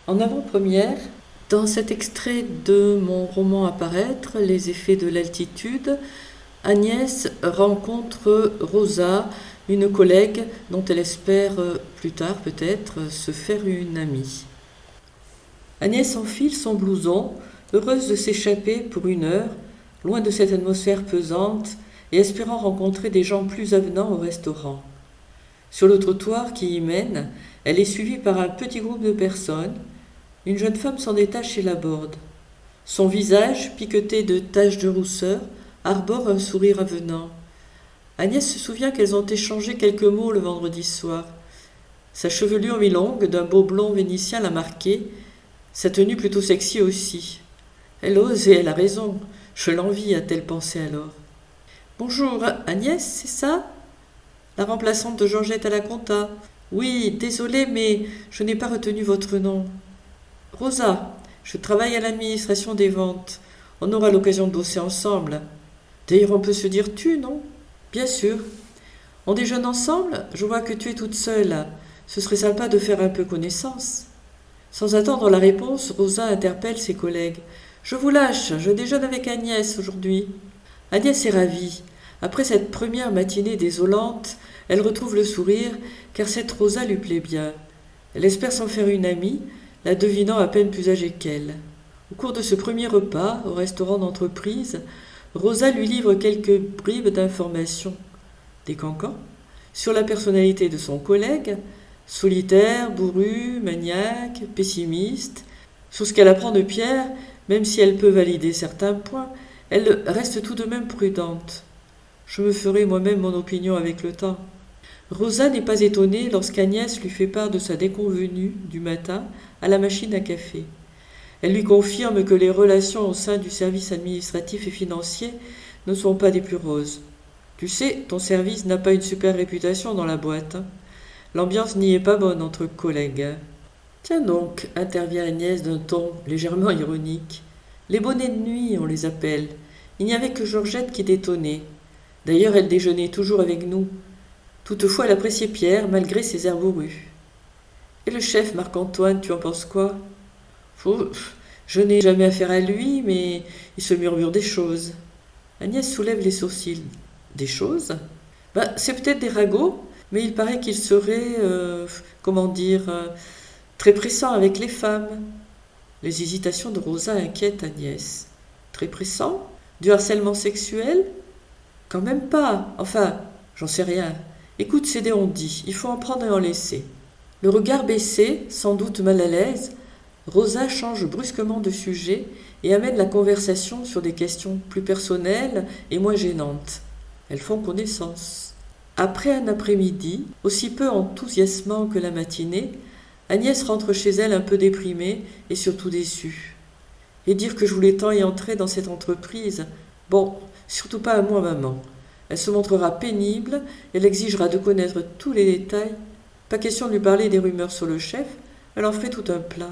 En avant-première, dans cet extrait de mon roman à paraître, Les effets de l'altitude, Agnès rencontre Rosa, une collègue dont elle espère plus tard peut-être se faire une amie. Agnès enfile son blouson, heureuse de s'échapper pour une heure, loin de cette atmosphère pesante et espérant rencontrer des gens plus avenants au restaurant. Sur le trottoir qui y mène, elle est suivie par un petit groupe de personnes. Une jeune femme s'en détache et l'aborde. Son visage, piqueté de taches de rousseur, arbore un sourire avenant. Agnès se souvient qu'elles ont échangé quelques mots le vendredi soir. Sa chevelure mi-longue d'un beau blond vénitien l'a marquée, sa tenue plutôt sexy aussi. Elle ose et elle a raison. Je l'envie, a-t-elle pensé alors. Bonjour, Agnès, c'est ça? La remplaçante de Georgette à la compta. Oui, désolée, mais je n'ai pas retenu votre nom. Rosa, je travaille à l'administration des ventes. On aura l'occasion de bosser ensemble. D'ailleurs, on peut se dire tu, non? Bien sûr. On déjeune ensemble? Je vois que tu es toute seule. Ce serait sympa de faire un peu connaissance. Sans attendre la réponse, Rosa interpelle ses collègues. Je vous lâche, je déjeune avec Agnès aujourd'hui. Agnès est ravie. Après cette première matinée désolante, elle retrouve le sourire, car cette Rosa lui plaît bien. Elle espère s'en faire une amie, la devinant à peine plus âgée qu'elle. Au cours de ce premier repas, au restaurant d'entreprise, Rosa lui livre quelques bribes d'informations, des cancans, sur la personnalité de son collègue, solitaire, bourru, maniaque, pessimiste. Sur ce qu'elle apprend de Pierre, même si elle peut valider certains points, elle reste tout de même prudente. Je me ferai moi-même mon opinion avec le temps. Rosa n'est pas étonnée lorsqu'Agnès lui fait part de sa déconvenue du matin à la machine à café. Elle lui confirme que les relations au sein du service administratif et financier ne sont pas des plus roses. Tu sais, ton service n'a pas une super réputation dans la boîte. L'ambiance n'y est pas bonne entre collègues. Tiens donc, intervient Agnès d'un ton légèrement ironique. Les bonnets de nuit, on les appelle. Il n'y avait que Georgette qui détonnait. D'ailleurs, elle déjeunait toujours avec nous. Toutefois, elle appréciait Pierre, malgré ses airs bourrus. Et le chef Marc-Antoine, tu en penses quoi? Je n'ai jamais affaire à lui, mais il se murmure des choses. Agnès soulève les sourcils. Des choses? C'est peut-être des ragots, mais il paraît qu'il serait, très pressant avec les femmes. Les hésitations de Rosa inquiètent Agnès. Très pressant? Du harcèlement sexuel? Quand même pas. Enfin, j'en sais rien. Écoute, c'est des on-dit. Il faut en prendre et en laisser. Le regard baissé, sans doute mal à l'aise, Rosa change brusquement de sujet et amène la conversation sur des questions plus personnelles et moins gênantes. Elles font connaissance. Après un après-midi, aussi peu enthousiasmant que la matinée, Agnès rentre chez elle un peu déprimée et surtout déçue. Et dire que je voulais tant y entrer dans cette entreprise, bon, surtout pas à moi, maman. Elle se montrera pénible, elle exigera de connaître tous les détails. Pas question de lui parler des rumeurs sur le chef, elle en ferait tout un plat.